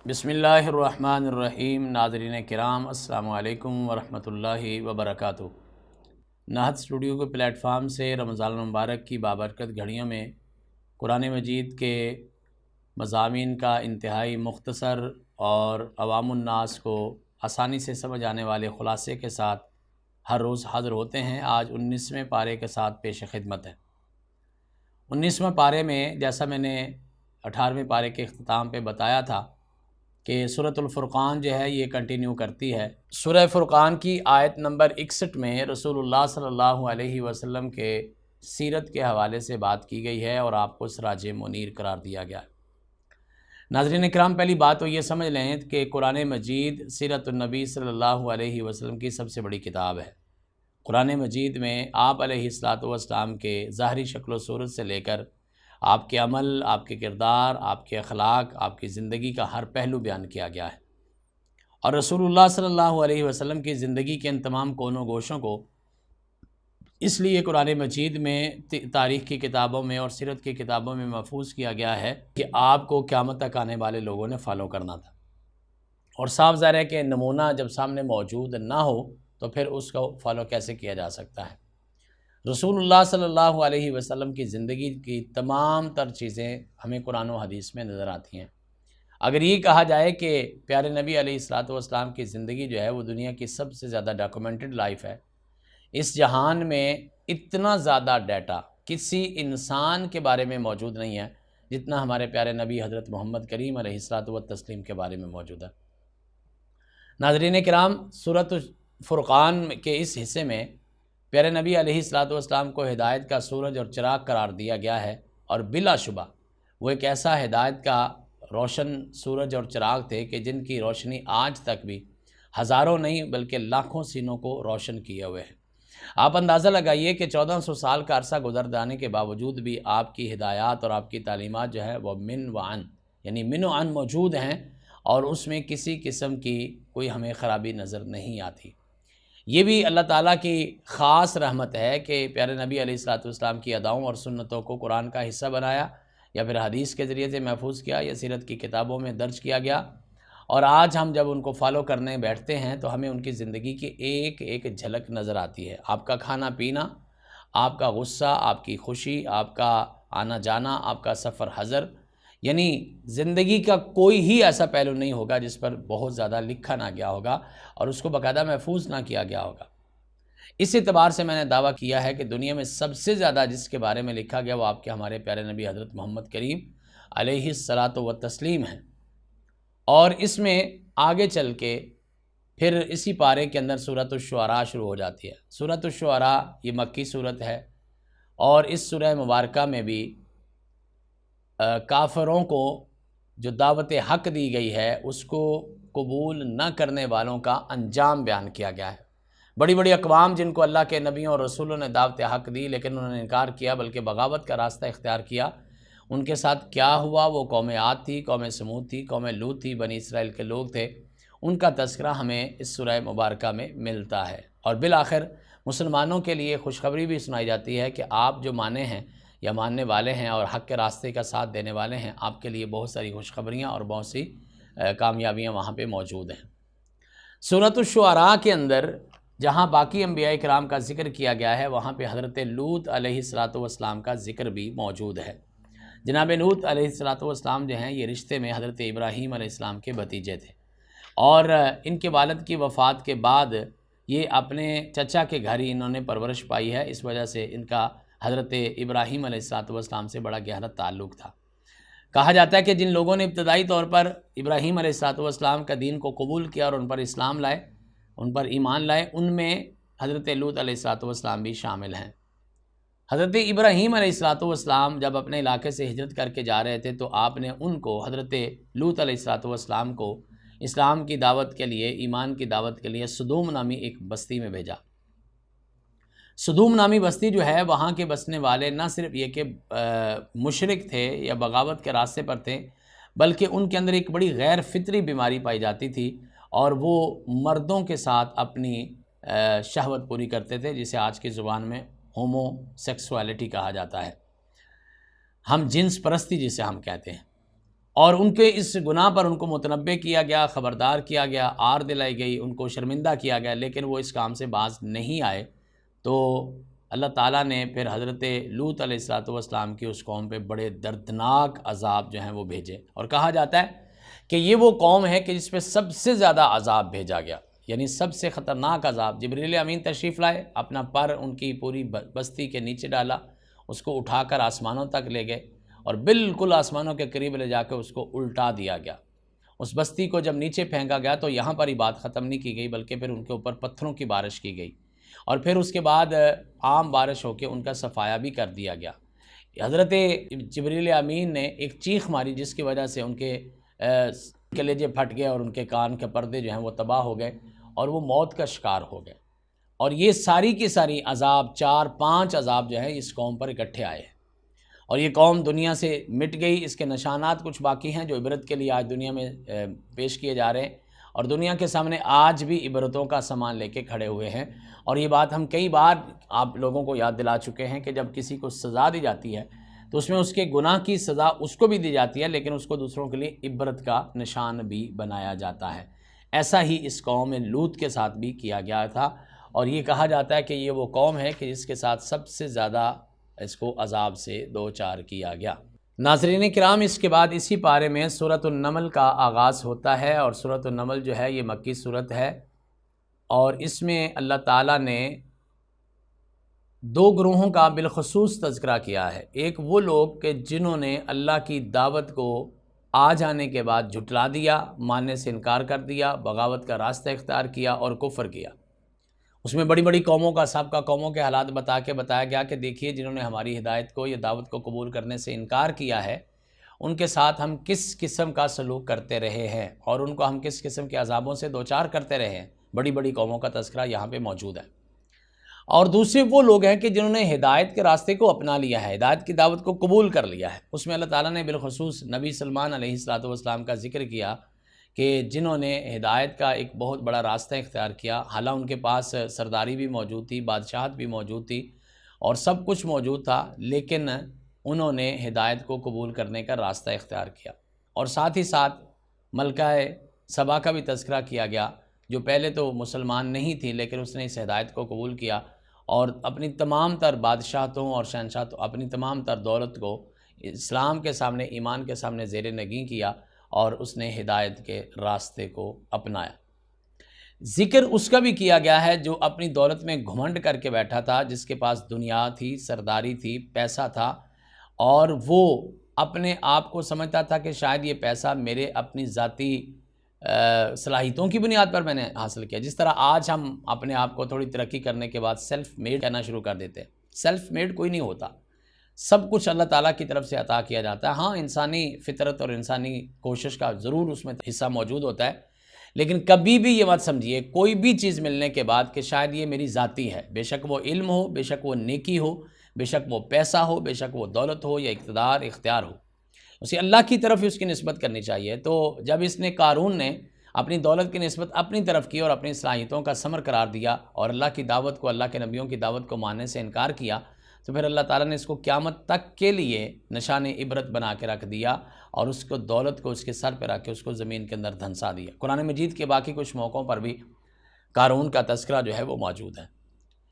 بسم اللہ الرحمن الرحیم۔ ناظرین کرام السلام علیکم ورحمۃ اللہ وبرکاتہ۔ نہت اسٹوڈیو کے پلیٹ فارم سے رمضان المبارک کی بابرکت گھڑیوں میں قرآن مجید کے مضامین کا انتہائی مختصر اور عوام الناس کو آسانی سے سمجھ آنے والے خلاصے کے ساتھ ہر روز حاضر ہوتے ہیں۔ آج 19ویں پارے کے ساتھ پیش خدمت ہے۔ 19ویں پارے میں جیسا میں نے 18ویں پارے کے اختتام پہ بتایا تھا کہ سورۃ الفرقان جو ہے یہ کنٹینیو کرتی ہے۔ سورہ فرقان کی آیت نمبر 61 میں رسول اللہ صلی اللہ علیہ وسلم کے سیرت کے حوالے سے بات کی گئی ہے اور آپ کو سراج منیر قرار دیا گیا ہے۔ ناظرین اکرام، پہلی بات تو یہ سمجھ لیں کہ قرآن مجید سیرت النبی صلی اللہ علیہ وسلم کی سب سے بڑی کتاب ہے۔ قرآن مجید میں آپ علیہ السلام کے ظاہری شکل و صورت سے لے کر آپ کے عمل، آپ کے کردار، آپ کے اخلاق، آپ کی زندگی کا ہر پہلو بیان کیا گیا ہے، اور رسول اللہ صلی اللہ علیہ وسلم کی زندگی کے ان تمام کونوں گوشوں کو اس لیے قرآن مجید میں تاریخ کی کتابوں میں اور سیرت کی کتابوں میں محفوظ کیا گیا ہے کہ آپ کو قیامت تک آنے والے لوگوں نے فالو کرنا تھا، اور صاف ظاہر ہے کہ نمونہ جب سامنے موجود نہ ہو تو پھر اس کو فالو کیسے کیا جا سکتا ہے۔ رسول اللہ صلی اللہ علیہ وسلم کی زندگی کی تمام تر چیزیں ہمیں قرآن و حدیث میں نظر آتی ہیں۔ اگر یہ کہا جائے کہ پیارے نبی علیہ السلام کی زندگی جو ہے وہ دنیا کی سب سے زیادہ ڈاکومنٹڈ لائف ہے، اس جہان میں اتنا زیادہ ڈیٹا کسی انسان کے بارے میں موجود نہیں ہے جتنا ہمارے پیارے نبی حضرت محمد کریم علیہ السلام کے بارے میں موجود ہے۔ ناظرین کرام، سورۃ فرقان کے اس حصے میں پیارے نبی علیہ السلام کو ہدایت کا سورج اور چراغ قرار دیا گیا ہے، اور بلا شبہ وہ ایک ایسا ہدایت کا روشن سورج اور چراغ تھے کہ جن کی روشنی آج تک بھی ہزاروں نہیں بلکہ لاکھوں سینوں کو روشن کیے ہوئے ہیں۔ آپ اندازہ لگائیے کہ 1400 سال کا عرصہ گزر جانے کے باوجود بھی آپ کی ہدایات اور آپ کی تعلیمات جو ہے وہ من و عن یعنی من و عن موجود ہیں، اور اس میں کسی قسم کی کوئی ہمیں خرابی نظر نہیں آتی۔ یہ بھی اللہ تعالیٰ کی خاص رحمت ہے کہ پیارے نبی علیہ السلام کی اداؤں اور سنتوں کو قرآن کا حصہ بنایا، یا پھر حدیث کے ذریعے سے محفوظ کیا، یا سیرت کی کتابوں میں درج کیا گیا، اور آج ہم جب ان کو فالو کرنے بیٹھتے ہیں تو ہمیں ان کی زندگی کی ایک ایک جھلک نظر آتی ہے۔ آپ کا کھانا پینا، آپ کا غصہ، آپ کی خوشی، آپ کا آنا جانا، آپ کا سفر حضر، یعنی زندگی کا کوئی ہی ایسا پہلو نہیں ہوگا جس پر بہت زیادہ لکھا نہ گیا ہوگا اور اس کو باقاعدہ محفوظ نہ کیا گیا ہوگا۔ اس اعتبار سے میں نے دعویٰ کیا ہے کہ دنیا میں سب سے زیادہ جس کے بارے میں لکھا گیا وہ آپ کے ہمارے پیارے نبی حضرت محمد کریم علیہ السلام ہیں، اور اس میں آگے چل کے پھر اسی پارے کے اندر سورۃ الشعراء شروع ہو جاتی ہے۔ سورۃ الشعراء یہ مکی صورت ہے، اور اس سورہ مبارکہ میں بھی کافروں کو جو دعوت حق دی گئی ہے اس کو قبول نہ کرنے والوں کا انجام بیان کیا گیا ہے۔ بڑی بڑی اقوام جن کو اللہ کے نبیوں اور رسولوں نے دعوت حق دی لیکن انہوں نے انکار کیا بلکہ بغاوت کا راستہ اختیار کیا، ان کے ساتھ کیا ہوا؟ وہ قوم عاد تھی، قوم سمود تھی، قوم لوط تھی، بنی اسرائیل کے لوگ تھے۔ ان کا تذکرہ ہمیں اس سورہ مبارکہ میں ملتا ہے، اور بالآخر مسلمانوں کے لیے خوشخبری بھی سنائی جاتی ہے کہ آپ جو مانے ہیں یا ماننے والے ہیں اور حق کے راستے کا ساتھ دینے والے ہیں، آپ کے لیے بہت ساری خوشخبریاں اور بہت سی کامیابیاں وہاں پہ موجود ہیں۔ سورۃ الشعراء کے اندر جہاں باقی انبیاء کرام کا ذکر کیا گیا ہے وہاں پہ حضرت لوط علیہ السلام کا ذکر بھی موجود ہے۔ جناب لوط علیہ السلام جو ہیں یہ رشتے میں حضرت ابراہیم علیہ السلام کے بھتیجے تھے، اور ان کے والد کی وفات کے بعد یہ اپنے چچا کے گھر ہی انہوں نے پرورش پائی ہے، اس وجہ سے ان کا حضرت ابراہیم علیہ السلام سے بڑا گہرا تعلق تھا۔ کہا جاتا ہے کہ جن لوگوں نے ابتدائی طور پر ابراہیم علیہ السلام کا دین کو قبول کیا اور ان پر اسلام لائے، ان پر ایمان لائے، ان میں حضرت لوط علیہ السلام بھی شامل ہیں۔ حضرت ابراہیم علیہ السلام جب اپنے علاقے سے ہجرت کر کے جا رہے تھے تو آپ نے ان کو حضرت لوط علیہ السلام کو اسلام کی دعوت کے لیے، ایمان کی دعوت کے لیے سدوم نامی ایک بستی میں بھیجا۔ سدوم نامی بستی جو ہے وہاں کے بسنے والے نہ صرف یہ کہ مشرک تھے یا بغاوت کے راستے پر تھے، بلکہ ان کے اندر ایک بڑی غیر فطری بیماری پائی جاتی تھی، اور وہ مردوں کے ساتھ اپنی شہوت پوری کرتے تھے، جسے آج کی زبان میں ہومو سیکسولیٹی کہا جاتا ہے، ہم جنس پرستی جسے ہم کہتے ہیں۔ اور ان کے اس گناہ پر ان کو متنبہ کیا گیا، خبردار کیا گیا، آر دلائی گئی، ان کو شرمندہ کیا گیا، لیکن وہ اس کام سے باز نہیں آئے۔ تو اللہ تعالیٰ نے پھر حضرت لوط علیہ السلام کی اس قوم پہ بڑے دردناک عذاب جو ہیں وہ بھیجے، اور کہا جاتا ہے کہ یہ وہ قوم ہے کہ جس پہ سب سے زیادہ عذاب بھیجا گیا، یعنی سب سے خطرناک عذاب۔ جبریل امین تشریف لائے، اپنا پر ان کی پوری بستی کے نیچے ڈالا، اس کو اٹھا کر آسمانوں تک لے گئے، اور بالکل آسمانوں کے قریب لے جا کے اس کو الٹا دیا گیا۔ اس بستی کو جب نیچے پھینکا گیا تو یہاں پر ہی بات ختم نہیں کی گئی، بلکہ پھر ان کے اوپر پتھروں کی بارش کی گئی، اور پھر اس کے بعد عام بارش ہو کے ان کا صفایا بھی کر دیا گیا۔ حضرت جبریل امین نے ایک چیخ ماری جس کی وجہ سے ان کے کلیجے پھٹ گئے، اور ان کے کان کے پردے جو ہیں وہ تباہ ہو گئے، اور وہ موت کا شکار ہو گئے۔ اور یہ ساری کی ساری عذاب، 4-5 عذاب جو ہے اس قوم پر اکٹھے آئے، اور یہ قوم دنیا سے مٹ گئی۔ اس کے نشانات کچھ باقی ہیں جو عبرت کے لیے آج دنیا میں پیش کیے جا رہے ہیں، اور دنیا کے سامنے آج بھی عبرتوں کا سامان لے کے کھڑے ہوئے ہیں۔ اور یہ بات ہم کئی بار آپ لوگوں کو یاد دلا چکے ہیں کہ جب کسی کو سزا دی جاتی ہے تو اس میں اس کے گناہ کی سزا اس کو بھی دی جاتی ہے، لیکن اس کو دوسروں کے لیے عبرت کا نشان بھی بنایا جاتا ہے۔ ایسا ہی اس قوم لوط کے ساتھ بھی کیا گیا تھا، اور یہ کہا جاتا ہے کہ یہ وہ قوم ہے کہ جس کے ساتھ سب سے زیادہ اس کو عذاب سے دوچار کیا گیا۔ ناظرین کرام، اس کے بعد اسی پارے میں سورۃ النمل کا آغاز ہوتا ہے، اور سورۃ النمل جو ہے یہ مکی سورت ہے، اور اس میں اللہ تعالیٰ نے 2 گروہوں کا بالخصوص تذکرہ کیا ہے۔ ایک وہ لوگ کہ جنہوں نے اللہ کی دعوت کو آ جانے کے بعد جھٹلا دیا، ماننے سے انکار کر دیا، بغاوت کا راستہ اختیار کیا اور کفر کیا۔ اس میں بڑی بڑی قوموں کا، سابقہ قوموں کے حالات بتایا گیا کہ دیکھیے جنہوں نے ہماری ہدایت کو یا دعوت کو قبول کرنے سے انکار کیا ہے، ان کے ساتھ ہم کس قسم کا سلوک کرتے رہے ہیں، اور ان کو ہم کس قسم کے عذابوں سے دوچار کرتے رہے ہیں۔ بڑی بڑی قوموں کا تذکرہ یہاں پہ موجود ہے۔ اور دوسرے وہ لوگ ہیں کہ جنہوں نے ہدایت کے راستے کو اپنا لیا ہے، ہدایت کی دعوت کو قبول کر لیا ہے۔ اس میں اللہ تعالیٰ نے بالخصوص نبی سلمان علیہ السلام کا ذکر کیا کہ جنہوں نے ہدایت کا ایک بہت بڑا راستہ اختیار کیا، حالانکہ ان کے پاس سرداری بھی موجود تھی، بادشاہت بھی موجود تھی، اور سب کچھ موجود تھا، لیکن انہوں نے ہدایت کو قبول کرنے کا راستہ اختیار کیا۔ اور ساتھ ہی ساتھ ملکہ سبا کا بھی تذکرہ کیا گیا، جو پہلے تو مسلمان نہیں تھی لیکن اس نے اس ہدایت کو قبول کیا، اور اپنی تمام تر بادشاہتوں اور شہنشاہتوں، اپنی تمام تر دولت کو اسلام کے سامنے، ایمان کے سامنے زیر نگیں کیا، اور اس نے ہدایت کے راستے کو اپنایا۔ ذکر اس کا بھی کیا گیا ہے جو اپنی دولت میں گھمنڈ کر کے بیٹھا تھا، جس کے پاس دنیا تھی، سرداری تھی، پیسہ تھا، اور وہ اپنے آپ کو سمجھتا تھا کہ شاید یہ پیسہ میرے اپنی ذاتی صلاحیتوں کی بنیاد پر میں نے حاصل کیا۔ جس طرح آج ہم اپنے آپ کو تھوڑی ترقی کرنے کے بعد سیلف میڈ کہنا شروع کر دیتے ہیں۔ سیلف میڈ کوئی نہیں ہوتا، سب کچھ اللہ تعالیٰ کی طرف سے عطا کیا جاتا ہے۔ ہاں، انسانی فطرت اور انسانی کوشش کا ضرور اس میں حصہ موجود ہوتا ہے، لیکن کبھی بھی یہ مت سمجھیے کوئی بھی چیز ملنے کے بعد کہ شاید یہ میری ذاتی ہے۔ بے شک وہ علم ہو، بے شک وہ نیکی ہو، بے شک وہ پیسہ ہو، بے شک وہ دولت ہو یا اقتدار اختیار ہو، اسے اللہ کی طرف اس کی نسبت کرنی چاہیے۔ تو جب اس نے قارون نے اپنی دولت کی نسبت اپنی طرف کی اور اپنی صلاحیتوں کا ثمر قرار دیا، اور اللہ کی دعوت کو، اللہ کے نبیوں کی دعوت کو ماننے سے انکار کیا، تو پھر اللہ تعالیٰ نے اس کو قیامت تک کے لیے نشان عبرت بنا کے رکھ دیا، اور اس کو دولت کو اس کے سر پہ رکھ کے اس کو زمین کے اندر دھنسا دیا۔ قرآن مجید کے باقی کچھ موقعوں پر بھی قارون کا تذکرہ جو ہے وہ موجود ہے،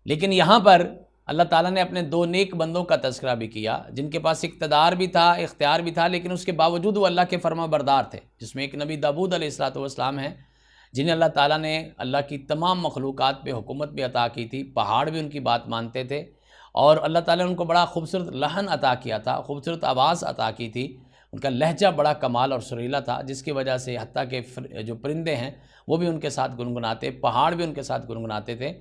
لیکن یہاں پر اللہ تعالیٰ نے اپنے 2 نیک بندوں کا تذکرہ بھی کیا، جن کے پاس اقتدار بھی تھا، اختیار بھی تھا، لیکن اس کے باوجود وہ اللہ کے فرما بردار تھے، جس میں ایک نبی داؤد علیہ السلام ہیں، جنہیں اللہ تعالیٰ نے اللہ کی تمام مخلوقات پہ حکومت بھی عطا کی تھی، پہاڑ بھی ان کی بات مانتے تھے، اور اللہ تعالیٰ نے ان کو بڑا خوبصورت لحن عطا کیا تھا، خوبصورت آواز عطا کی تھی، ان کا لہجہ بڑا کمال اور سریلا تھا، جس کی وجہ سے حتیٰ کہ جو پرندے ہیں وہ بھی ان کے ساتھ گنگناتے، پہاڑ بھی ان کے ساتھ گنگناتے تھے۔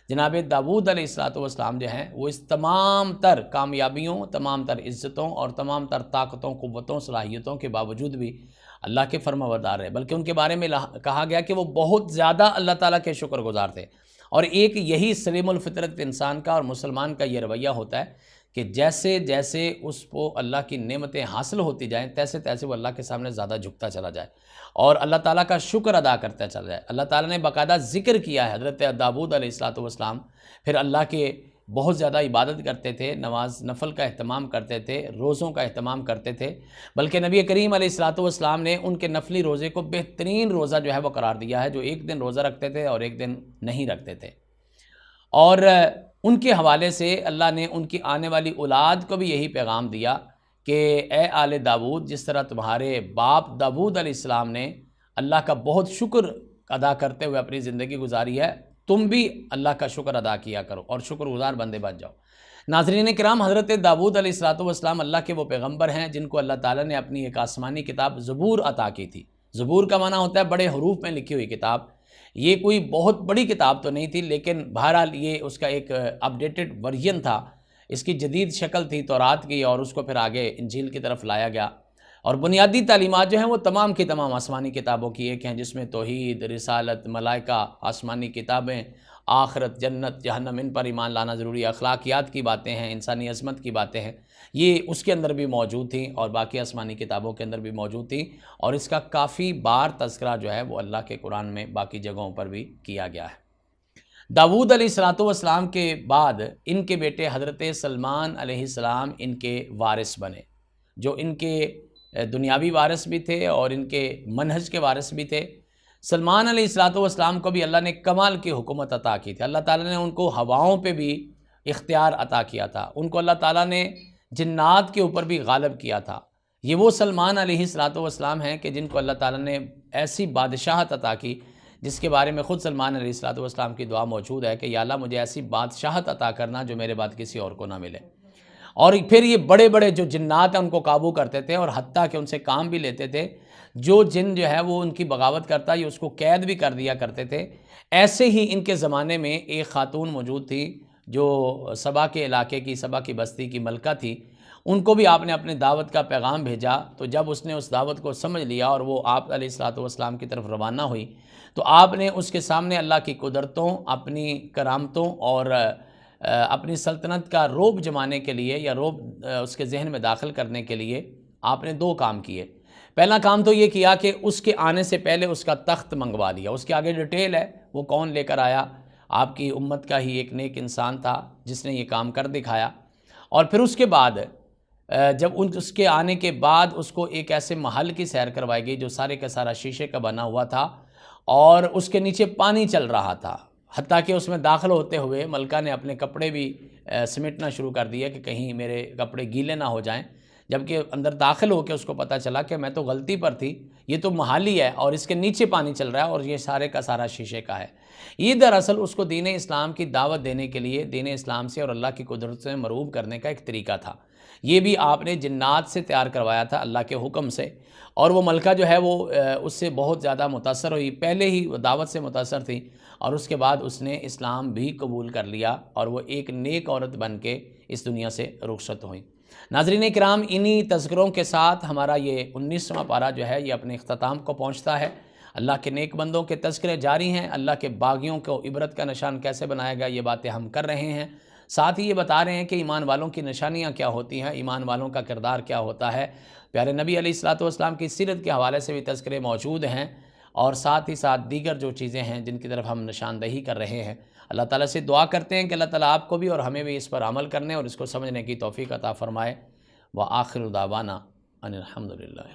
جناب داؤد علیہ السلام جو ہیں وہ اس تمام تر کامیابیوں، تمام تر عزتوں اور تمام تر طاقتوں، قوتوں، صلاحیتوں کے باوجود بھی اللہ کے فرما بردار رہے، بلکہ ان کے بارے میں کہا گیا کہ وہ بہت زیادہ اللہ تعالیٰ کے شکر گزار تھے۔ اور ایک یہی سلیم الفطرت انسان کا اور مسلمان کا یہ رویہ ہوتا ہے کہ جیسے جیسے اس کو اللہ کی نعمتیں حاصل ہوتی جائیں، تیسے تیسے وہ اللہ کے سامنے زیادہ جھکتا چلا جائے اور اللہ تعالیٰ کا شکر ادا کرتا چلا جائے۔ اللہ تعالیٰ نے باقاعدہ ذکر کیا ہے حضرت داؤد علیہ السلام، پھر اللہ کے بہت زیادہ عبادت کرتے تھے، نماز نفل کا اہتمام کرتے تھے، روزوں کا اہتمام کرتے تھے، بلکہ نبی کریم علیہ الصلوۃ والسلام نے ان کے نفلی روزے کو بہترین روزہ جو ہے وہ قرار دیا ہے، جو ایک دن روزہ رکھتے تھے اور ایک دن نہیں رکھتے تھے۔ اور ان کے حوالے سے اللہ نے ان کی آنے والی اولاد کو بھی یہی پیغام دیا کہ اے آل داود، جس طرح تمہارے باپ داود علیہ السلام نے اللہ کا بہت شکر ادا کرتے ہوئے اپنی زندگی گزاری ہے، تم بھی اللہ کا شکر ادا کیا کرو اور شکر گزار بندے بن جاؤ۔ ناظرین کرام، حضرت داود علیہ الصلوۃ والسلام اللہ کے وہ پیغمبر ہیں جن کو اللہ تعالیٰ نے اپنی ایک آسمانی کتاب زبور عطا کی تھی۔ زبور کا معنی ہوتا ہے بڑے حروف میں لکھی ہوئی کتاب۔ یہ کوئی بہت بڑی کتاب تو نہیں تھی، لیکن بہرحال یہ اس کا ایک اپڈیٹڈ ورژن تھا، اس کی جدید شکل تھی تورات کی، اور اس کو پھر آگے انجیل کی طرف لایا گیا۔ اور بنیادی تعلیمات جو ہیں وہ تمام کی تمام آسمانی کتابوں کی ایک ہیں، جس میں توحید، رسالت، ملائکہ، آسمانی کتابیں، آخرت، جنت، جہنم، ان پر ایمان لانا ضروری ہے، اخلاقیات کی باتیں ہیں، انسانی عظمت کی باتیں ہیں، یہ اس کے اندر بھی موجود تھیں اور باقی آسمانی کتابوں کے اندر بھی موجود تھیں، اور اس کا کافی بار تذکرہ جو ہے وہ اللہ کے قرآن میں باقی جگہوں پر بھی کیا گیا ہے۔ داود علیہ الصلوۃ والسلام کے بعد ان کے بیٹے حضرت سلمان علیہ السلام ان کے وارث بنے، جو ان کے دنیاوی وارث بھی تھے اور ان کے منہج کے وارث بھی تھے۔ سلمان علیہ الصلوۃ والسلام کو بھی اللہ نے کمال کی حکومت عطا کی تھی، اللہ تعالیٰ نے ان کو ہواؤں پہ بھی اختیار عطا کیا تھا، ان کو اللہ تعالیٰ نے جنات کے اوپر بھی غالب کیا تھا۔ یہ وہ سلمان علیہ الصلوۃ والسلام ہیں کہ جن کو اللہ تعالیٰ نے ایسی بادشاہت عطا کی جس کے بارے میں خود سلمان علیہ الصلوۃ والسلام کی دعا موجود ہے کہ یا اللہ مجھے ایسی بادشاہت عطا کرنا جو میرے بعد کسی اور کو نہ ملے۔ اور پھر یہ بڑے بڑے جو جنات ہیں ان کو قابو کرتے تھے، اور حتیٰ کہ ان سے کام بھی لیتے تھے، جو جن جو ہے وہ ان کی بغاوت کرتا یہ اس کو قید بھی کر دیا کرتے تھے۔ ایسے ہی ان کے زمانے میں ایک خاتون موجود تھی جو سبا کے علاقے کی، سبا کی بستی کی ملکہ تھی، ان کو بھی آپ نے اپنے دعوت کا پیغام بھیجا، تو جب اس نے اس دعوت کو سمجھ لیا اور وہ آپ علیہ الصلوۃ والسلام کی طرف روانہ ہوئی، تو آپ نے اس کے سامنے اللہ کی قدرتوں، اپنی کرامتوں اور اپنی سلطنت کا رعب جمانے کے لیے یا رعب اس کے ذہن میں داخل کرنے کے لیے آپ نے دو کام کیے۔ پہلا کام تو یہ کیا کہ اس کے آنے سے پہلے اس کا تخت منگوا دیا، اس کے آگے ڈیٹیل ہے وہ کون لے کر آیا، آپ کی امت کا ہی ایک نیک انسان تھا جس نے یہ کام کر دکھایا۔ اور پھر اس کے بعد جب اس کے آنے کے بعد اس کو ایک ایسے محل کی سیر کروائی گئی جو سارے کا سارا شیشے کا بنا ہوا تھا اور اس کے نیچے پانی چل رہا تھا، حتیٰ کہ اس میں داخل ہوتے ہوئے ملکہ نے اپنے کپڑے بھی سمیٹنا شروع کر دیا کہ کہیں میرے کپڑے گیلے نہ ہو جائیں، جبکہ اندر داخل ہو کے اس کو پتہ چلا کہ میں تو غلطی پر تھی، یہ تو محل ہی ہے اور اس کے نیچے پانی چل رہا ہے اور یہ سارے کا سارا شیشے کا ہے۔ یہ دراصل اس کو دین اسلام کی دعوت دینے کے لیے دین اسلام سے اور اللہ کی قدرت سے مرعوب کرنے کا ایک طریقہ تھا۔ یہ بھی آپ نے جنات سے تیار کروایا تھا اللہ کے حکم سے، اور وہ ملکہ جو ہے وہ اس سے بہت زیادہ متاثر ہوئی، پہلے ہی وہ دعوت سے متاثر تھی اور اس کے بعد اس نے اسلام بھی قبول کر لیا اور وہ ایک نیک عورت بن کے اس دنیا سے رخصت ہوئی۔ ناظرین کرام، انہی تذکروں کے ساتھ ہمارا یہ 19واں پارہ جو ہے یہ اپنے اختتام کو پہنچتا ہے۔ اللہ کے نیک بندوں کے تذکرے جاری ہیں، اللہ کے باغیوں کو عبرت کا نشان کیسے بنایا گیا یہ باتیں ہم کر رہے ہیں، ساتھ ہی یہ بتا رہے ہیں کہ ایمان والوں کی نشانیاں کیا ہوتی ہیں، ایمان والوں کا کردار کیا ہوتا ہے۔ پیارے نبی علیہ الصلوۃ والسلام کی سیرت کے حوالے سے بھی تذکرے موجود ہیں، اور ساتھ ہی ساتھ دیگر جو چیزیں ہیں جن کی طرف ہم نشاندہی کر رہے ہیں۔ اللہ تعالیٰ سے دعا کرتے ہیں کہ اللہ تعالیٰ آپ کو بھی اور ہمیں بھی اس پر عمل کرنے اور اس کو سمجھنے کی توفیق عطا فرمائے۔ وآخر دعوانا ان الحمد للہ۔